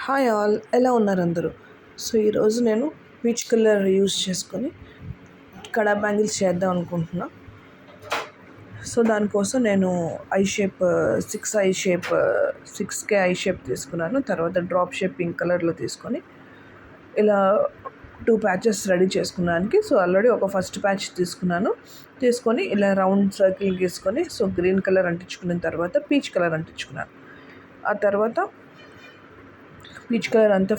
Hi all, ఎలా ఉన్నారు అందరూ? సో ఈరోజు నేను పీచ్ కలర్ యూజ్ చేసుకొని కడా బ్యాంగిల్స్ చేద్దాం అనుకుంటున్నా. సో దానికోసం నేను సిక్స్కే ఐ షేప్ తీసుకున్నాను. తర్వాత డ్రాప్ షేప్ పింక్ కలర్లో తీసుకొని ఇలా 2 ప్యాచెస్ రెడీ చేసుకున్నానికి. సో ఆల్రెడీ ఒక ఫస్ట్ ప్యాచ్ తీసుకొని ఇలా రౌండ్ సర్కిల్ గీసుకొని సో గ్రీన్ కలర్ అంటించుకున్న తర్వాత పీచ్ కలర్ అంటించుకున్నాను. ఆ తర్వాత పీచ్ కలర్ అంతా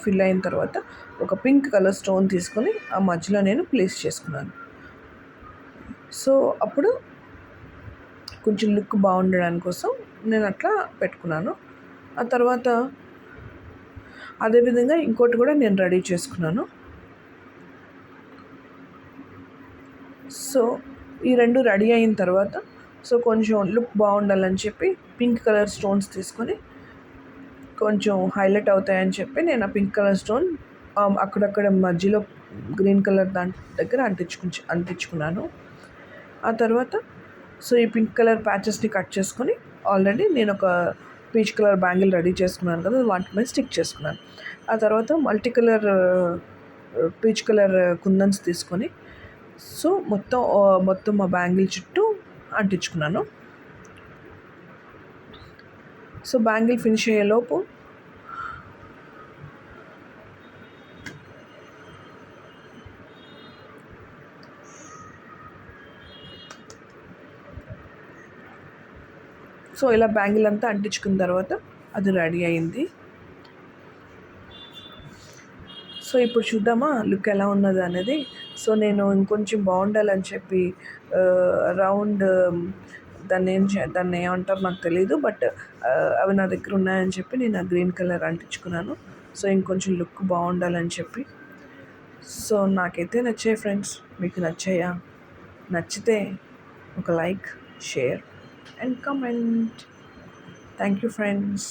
ఫిల్ అయిన తర్వాత ఒక పింక్ కలర్ స్టోన్ తీసుకొని ఆ మధ్యలో నేను ప్లేస్ చేసుకున్నాను. సో అప్పుడు కొంచెం లుక్ బాగుండడానికి కోసం నేను అట్లా పెట్టుకున్నాను. ఆ తర్వాత అదేవిధంగా ఇంకోటి కూడా నేను రెడీ చేసుకున్నాను. సో ఈ రెండు రెడీ అయిన తర్వాత సో కొంచెం లుక్ బాగుండాలని చెప్పి పింక్ కలర్ స్టోన్స్ తీసుకొని కొంచెం హైలైట్ అవుతాయని చెప్పి నేను ఆ పింక్ కలర్ స్టోన్ అక్కడక్కడ మధ్యలో గ్రీన్ కలర్ దాని దగ్గర అంటించుకున్నాను. ఆ తర్వాత సో ఈ పింక్ కలర్ ప్యాచెస్ని కట్ చేసుకొని ఆల్రెడీ నేను ఒక పీచ్ కలర్ బ్యాంగిల్ రెడీ చేసుకున్నాను కదా, వాటి మీద స్టిక్ చేసుకున్నాను. ఆ తర్వాత మల్టీ కలర్ పీచ్ కలర్ కుందన్స్ తీసుకొని సో మొత్తం ఆ బ్యాంగిల్ చుట్టూ అంటించుకున్నాను. సో బ్యాంగిల్ ఫినిష్ అయ్యేలోపు సో ఇలా బ్యాంగిల్ అంతా అంటించుకున్న తర్వాత అది రెడీ అయింది. సో ఇప్పుడు చూద్దామా లుక్ ఎలా ఉన్నది అనేది. సో నేను ఇంకొంచెం బాగుండాలని చెప్పి రౌండ్ దాన్ని ఏమంటారు నాకు తెలీదు, బట్ అవి నా దగ్గర ఉన్నాయని చెప్పి నేను ఆ గ్రీన్ కలర్ అంటించుకున్నాను. సో ఇంకొంచెం లుక్ బాగుండాలని చెప్పి. సో నాకైతే నచ్చాయి ఫ్రెండ్స్, మీకు నచ్చాయా? నచ్చితే ఒక like, share and comment. Thank you friends.